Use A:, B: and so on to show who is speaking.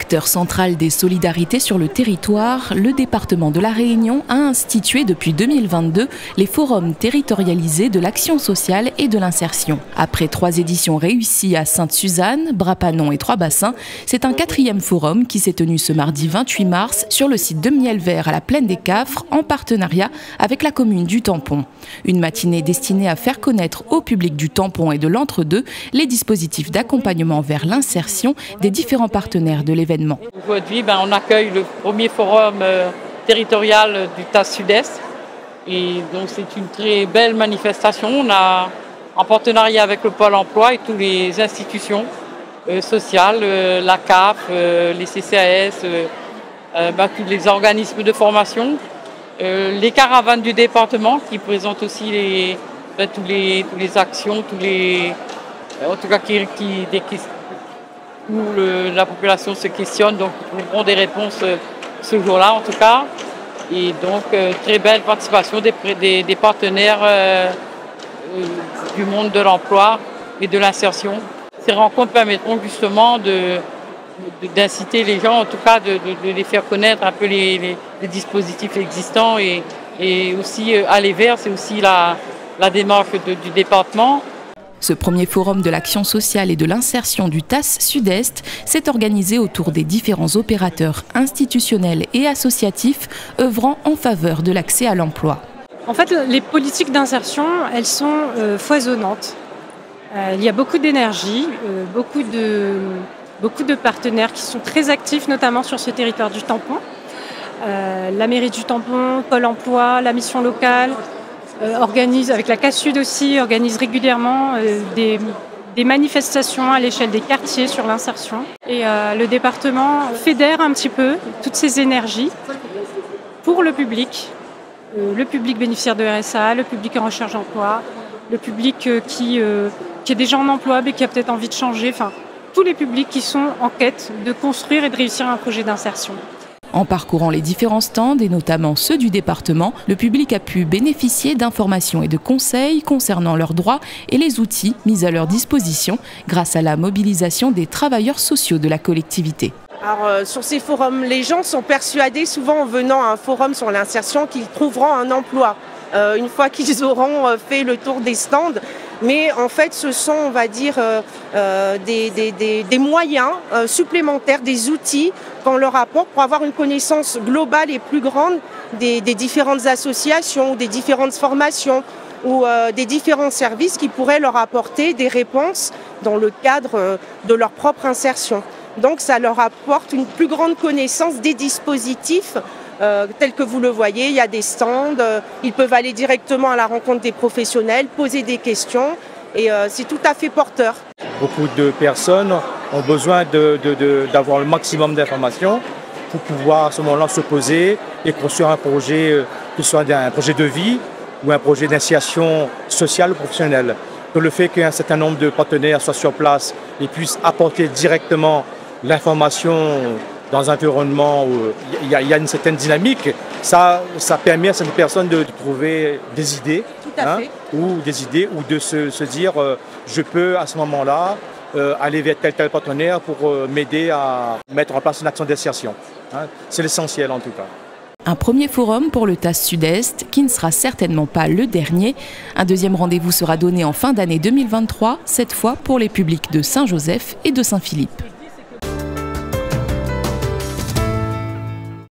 A: Acteur central des solidarités sur le territoire, le département de La Réunion a institué depuis 2022 les forums territorialisés de l'action sociale et de l'insertion. Après 3 éditions réussies à Sainte-Suzanne, Bras-Panon et Trois-Bassins, c'est un 4e forum qui s'est tenu ce mardi 28 mars sur le site de Miel-Vert à la Plaine des Cafres en partenariat avec la commune du Tampon. Une matinée destinée à faire connaître au public du Tampon et de l'Entre-deux les dispositifs d'accompagnement vers l'insertion des différents partenaires de l'événement.
B: Aujourd'hui, on accueille le premier forum territorial du TAS Sud-Est. Et donc c'est une très belle manifestation. On a, en partenariat avec le Pôle emploi et toutes les institutions sociales, la CAF, les CCAS, tous les organismes de formation, les caravanes du département qui présentent aussi toutes les actions, en tout cas où la population se questionne, donc nous aurons des réponses ce jour-là en tout cas. Et donc très belle participation des partenaires du monde de l'emploi et de l'insertion. Ces rencontres permettront justement d'inciter les gens, en tout cas de les faire connaître un peu les dispositifs existants et aussi aller vers, c'est aussi la démarche du département.
A: Ce premier forum de l'action sociale et de l'insertion du TAS Sud-Est s'est organisé autour des différents opérateurs institutionnels et associatifs œuvrant en faveur de l'accès à l'emploi.
C: En fait, les politiques d'insertion, elles sont foisonnantes. Il y a beaucoup d'énergie, beaucoup de partenaires qui sont très actifs, notamment sur ce territoire du Tampon. La mairie du Tampon, Pôle emploi, la mission locale, organise, avec la CASUD aussi, organise régulièrement des manifestations à l'échelle des quartiers sur l'insertion. Et le département fédère un petit peu toutes ces énergies pour le public bénéficiaire de RSA, le public en recherche d'emploi, le public qui est déjà en emploi mais qui a peut-être envie de changer, enfin tous les publics qui sont en quête de construire et de réussir un projet d'insertion.
A: En parcourant les différents stands, et notamment ceux du département, le public a pu bénéficier d'informations et de conseils concernant leurs droits et les outils mis à leur disposition grâce à la mobilisation des travailleurs sociaux de la collectivité.
D: Alors, sur ces forums, les gens sont persuadés, souvent en venant à un forum sur l'insertion, qu'ils trouveront un emploi une fois qu'ils auront fait le tour des stands. Mais en fait, ce sont, on va dire, des moyens supplémentaires, des outils qu'on leur apporte pour avoir une connaissance globale et plus grande des différentes associations, des différentes formations ou des différents services qui pourraient leur apporter des réponses dans le cadre de leur propre insertion. Donc ça leur apporte une plus grande connaissance des dispositifs tels que vous le voyez. Il y a des stands, ils peuvent aller directement à la rencontre des professionnels, poser des questions et c'est tout à fait porteur.
E: Beaucoup de personnes ont besoin d'avoir le maximum d'informations pour pouvoir à ce moment-là se poser et construire un projet, que ce soit un projet de vie ou un projet d'initiation sociale ou professionnelle. Donc le fait qu'un certain nombre de partenaires soient sur place et puissent apporter directement l'information dans un environnement où il y a une certaine dynamique, ça permet à certaines personnes de trouver des idées, ou de se dire je peux à ce moment-là aller vers tel partenaire pour m'aider à mettre en place une action d'insertion. C'est l'essentiel en tout cas.
A: Un premier forum pour le TAS Sud-Est qui ne sera certainement pas le dernier. Un deuxième rendez-vous sera donné en fin d'année 2023, cette fois pour les publics de Saint-Joseph et de Saint-Philippe.